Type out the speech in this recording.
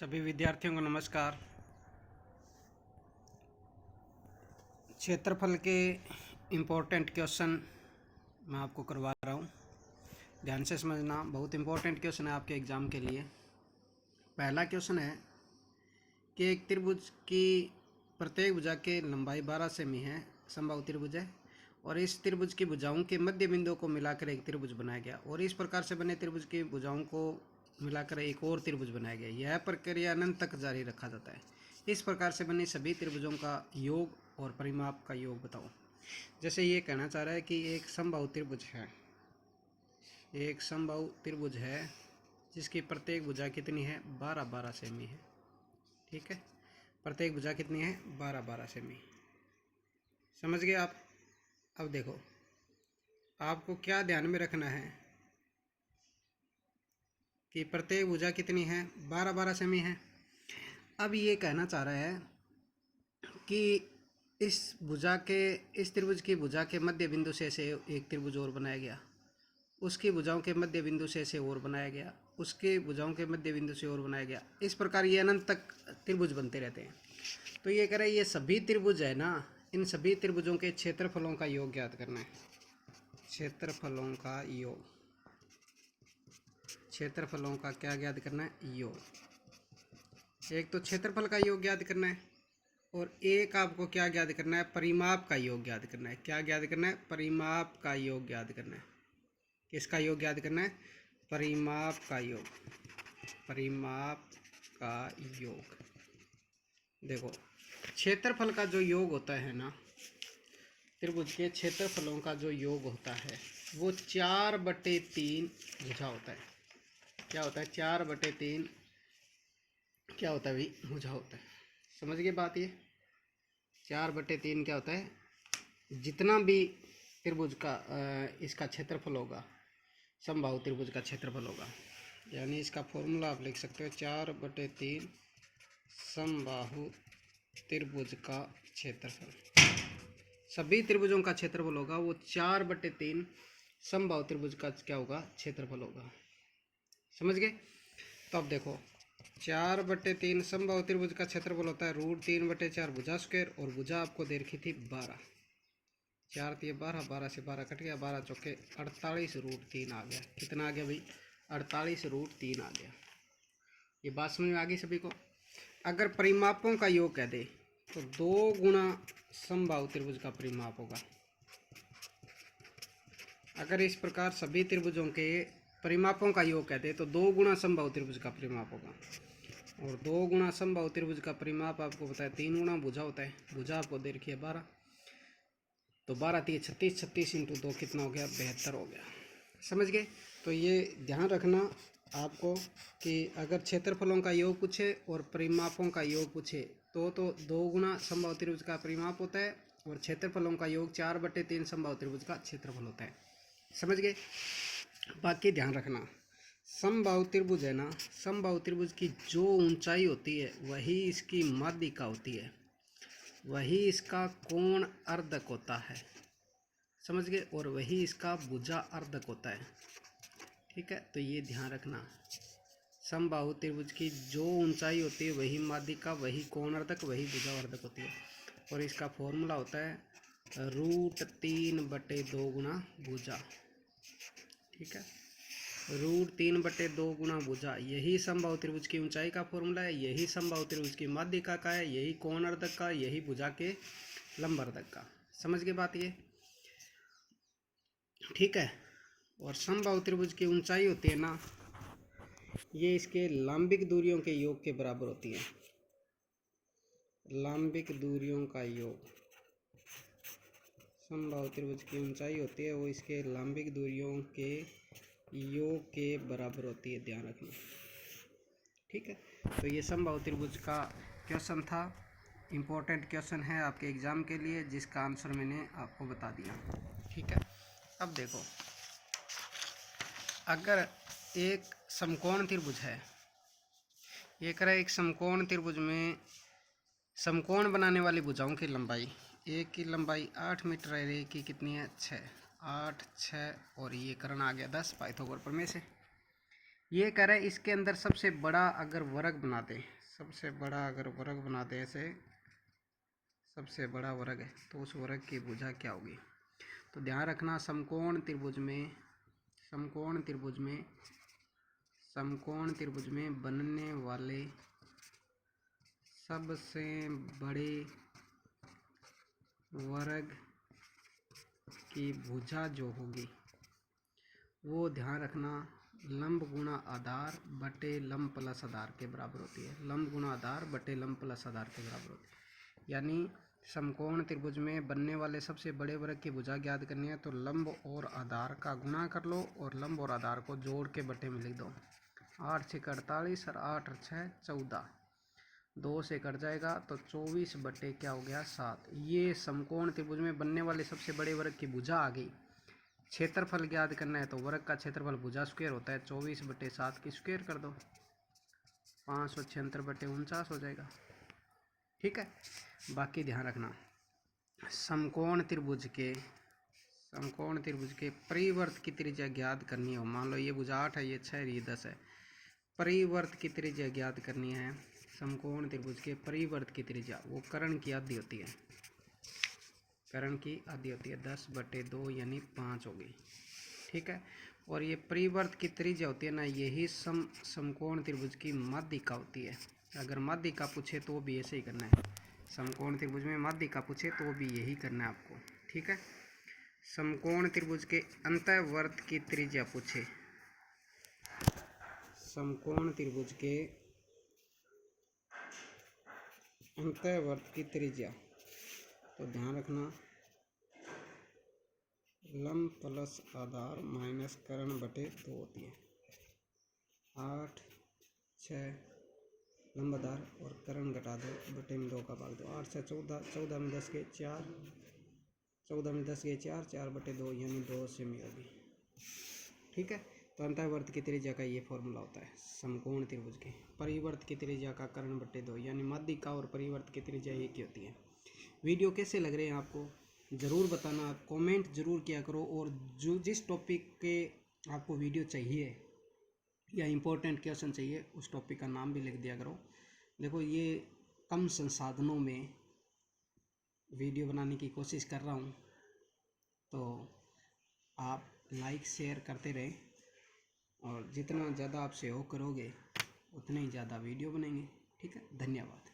सभी विद्यार्थियों को नमस्कार। क्षेत्रफल के इम्पोर्टेंट क्वेश्चन मैं आपको करवा रहा हूँ, ध्यान से समझना। बहुत इम्पोर्टेंट क्वेश्चन है आपके एग्ज़ाम के लिए। पहला क्वेश्चन है कि एक त्रिभुज की प्रत्येक भुजा की लंबाई 12 सेमी है, समबाहु त्रिभुज है, और इस त्रिभुज की भुजाओं के मध्य बिंदु को मिलाकर एक त्रिभुज बनाया गया, और इस प्रकार से बने त्रिभुज की भुजाओं को मिलाकर एक और त्रिभुज बनाया गया। यह प्रक्रिया अनंत तक जारी रखा जाता है। इस प्रकार से बनी सभी त्रिभुजों का योग और परिमाप का योग बताओ। जैसे ये कहना चाह रहा है कि एक समबाहु त्रिभुज है, एक समबाहु त्रिभुज है जिसकी प्रत्येक भुजा कितनी है, 12-12 सेमी है। ठीक है, प्रत्येक भुजा कितनी है, 12-12 सेमी। समझ गए आप। अब देखो, आपको क्या ध्यान में रखना है कि प्रत्येक भुजा कितनी है, 12-12 सेमी है। अब ये कहना चाह रहा है कि इस त्रिभुज की भुजा के मध्य बिंदु से एक त्रिभुज और बनाया गया, उसकी भुजाओं के मध्य बिंदु से और बनाया गया, उसके भुजाओं के मध्य बिंदु से और बनाया गया। इस प्रकार ये अनंत तक त्रिभुज बनते रहते हैं। तो ये कह रहा है ये सभी त्रिभुज है ना, इन सभी त्रिभुजों के क्षेत्रफलों का योग ज्ञात करना है। क्षेत्रफलों का योग, क्षेत्रफलों का क्या ज्ञात करना है, योग। एक तो क्षेत्रफल का योग ज्ञात करना है, और एक आपको क्या ज्ञात करना है, परिमाप का योग ज्ञात करना है। क्या ज्ञात करना है, परिमाप का योग ज्ञात करना है। किसका योग ज्ञात करना है, परिमाप का योग, परिमाप का योग। देखो, क्षेत्रफल का जो योग होता है ना, त्रिभुज के क्षेत्रफलों का जो योग होता है वो 4/3 भुजा होता है। क्या होता है, 4/3 क्या होता है भाई, भुजा होता है। समझ गए बात। ये 4/3 क्या होता है, जितना भी त्रिभुज का इसका क्षेत्रफल होगा, समबाहु त्रिभुज का क्षेत्रफल होगा, यानी इसका फॉर्मूला आप लिख सकते हो 4/3 समबाहु त्रिभुज का क्षेत्रफल। सभी त्रिभुजों का क्षेत्रफल होगा वो 4/3 समबाहु त्रिभुज का क्या होगा, क्षेत्रफल होगा। समझ गए। तो अब देखो, 4/3 समबाहु त्रिभुज का क्षेत्रफल होता है √3/4 भुजा स्क्वायर, और भुजा आपको दे रखी थी 12। 4 × 12, 12 से 12 कट गया, 12 चौके 48 √3 आ गया। कितना आ गया भाई, 48 √3 आ गया। ये बात समझ में आ गई सभी को। अगर परिमापों का योग कह दे तो 2 गुना समबाहु त्रिभुज का परिमाप होगा। अगर इस प्रकार सभी त्रिभुजों के परिमापों का योग कहते हैं तो 2 गुना समबाहु त्रिभुज का परिमाप होगा, और 2 गुना समबाहु त्रिभुज का परिमाप आपको पता है 3 गुना भुजा होता है। भुजा आपको दे रखी है 12, तो 12 × 36, 36 × 2 कितना हो गया, 72 हो गया। समझ गए। तो ये ध्यान रखना आपको कि अगर क्षेत्रफलों का योग पूछे और परिमापों का योग पूछे तो 2 गुना समबाहु त्रिभुज का परिमाप होता है, और क्षेत्रफलों का योग 4/3 समबाहु त्रिभुज का क्षेत्रफल होता है। समझ गए। बाकी ध्यान रखना, समबाहु त्रिभुज है ना, समबाहु त्रिभुज की जो ऊंचाई होती है वही इसकी माध्यिका होती है, वही इसका कोण अर्धक होता है। समझ गए। और वही इसका भुजा अर्धक होता है। ठीक है, तो ये ध्यान रखना, समबाहु त्रिभुज की जो ऊंचाई होती है वही माध्यिका, वही कोण अर्धक, वही भुजा अर्धक होती है, और इसका फॉर्मूला होता है √3/2 गुना भुजा। ठीक है, √3/2 गुना भुजा, यही समबाहु त्रिभुज की ऊंचाई का फॉर्मूला है, यही समबाहु त्रिभुज की माध्यिका का है, यही कोण अर्धक का, यही भुजा के लंब अर्धक का। समझ गए बात ये। ठीक है, और समबाहु त्रिभुज की ऊंचाई होती है ना, ये इसके लंबिक दूरियों के योग के बराबर होती है। लंबिक दूरियों का योग, समबाहु त्रिभुज की ऊंचाई होती है वो इसके लंबिक दूरियों के योग के बराबर होती है, ध्यान रखना। ठीक है, तो ये समबाहु त्रिभुज का क्वेश्चन था, इम्पोर्टेंट क्वेश्चन है आपके एग्जाम के लिए, जिसका आंसर मैंने आपको बता दिया। ठीक है, अब देखो, अगर एक समकोण त्रिभुज है, ये कह रहा है एक समकोण त्रिभुज में समकोण बनाने वाली भुजाओं की लंबाई, एक की लंबाई 8 मीटर है, एक की कितनी है, 6, 8, 6, और ये कर्ण आ गया 10 पाइथागोरस प्रमेय से। ये कह रहे हैं इसके अंदर सबसे बड़ा अगर वर्ग बना दे, सबसे बड़ा अगर वर्ग बना दे, ऐसे सबसे बड़ा वर्ग है तो उस वर्ग की भुजा क्या होगी। तो ध्यान रखना समकोण त्रिभुज में, समकोण त्रिभुज में, समकोण त्रिभुज में बनने वाले सबसे बड़े वर्ग की भुजा जो होगी वो ध्यान रखना लंब गुणा आधार बटे लंब प्लस आधार के बराबर होती है। लंब गुणा आधार बटे लंब प्लस आधार के बराबर होती है। यानी समकोण त्रिभुज में बनने वाले सबसे बड़े वर्ग की भुजा ज्ञात करनी है तो लंब और आधार का गुणा कर लो और लंब और आधार को जोड़ के बटे में लिख दो। 8 × 6 = 48 और 8 और 6 = 14, 2 से कट जाएगा तो 24 बटे क्या हो गया 7। ये समकोण त्रिभुज में बनने वाले सबसे बड़े वर्ग की भुजा आ गई। क्षेत्रफल ज्ञात करना है तो वर्ग का क्षेत्रफल भुजा स्क्वायर होता है, 24 बटे 7 की स्क्वायर कर दो, 576 बटे 49 हो जाएगा। ठीक है, बाकी ध्यान रखना समकोण त्रिभुज के, समकोण त्रिभुज के परिवर्त की त्रिज्या ज्ञात करनी हो। मान लो ये भुजा 8 है, ये 6 है, ये 10 है। परिवर्त की त्रिज्या ज्ञात करनी है। समकोण त्रिभुज के परिवर्त की त्रिज्या वो कर्ण की आधी होती है, कर्ण की आधी होती है, 10 बटे 2 यानी 5 होगी। ठीक है, और ये परिवर्त की त्रिज्या होती है ना, यही समकोण त्रिभुज की माध्यिका होती है। अगर माध्यिका पूछे तो भी ऐसे ही करना है। समकोण त्रिभुज में माध्यिका पूछे तो भी यही करना है आपको। ठीक है, समकोण त्रिभुज के अंतःवर्त की त्रिज्या पूछे, समकोण त्रिभुज के अंतःवर्त की त्रिज्या, तो ध्यान रखना लंब प्लस आधार माइनस कर्ण बटे 2 होती है। 8 6 लंब आधार और कर्ण घटा दो, बटे में 2 का भाग दो। 8 से 14, 14 में 10 के 4, 14 में 10 के 4, 4 बटे 2 यानी 2 सेमी होगी। ठीक है, तो अंतःवर्त की त्रिज्या का ये फॉर्मूला होता है समकोण त्रिभुज के। परिवर्त की त्रिज्या का कर्ण बटे 2 यानी माध्यिका और परिवर्त की त्रिज्या एक ही होती है। वीडियो कैसे लग रहे हैं आपको ज़रूर बताना, कमेंट ज़रूर किया करो, और जो जिस टॉपिक के आपको वीडियो चाहिए या इम्पोर्टेंट क्वेश्चन चाहिए उस टॉपिक का नाम भी लिख दिया करो। देखो ये कम संसाधनों में वीडियो बनाने की कोशिश कर रहा हूँ, तो आप लाइक शेयर करते रहें, और जितना ज़्यादा आप सहयोग करोगे उतने ही ज़्यादा वीडियो बनेंगे। ठीक है, धन्यवाद।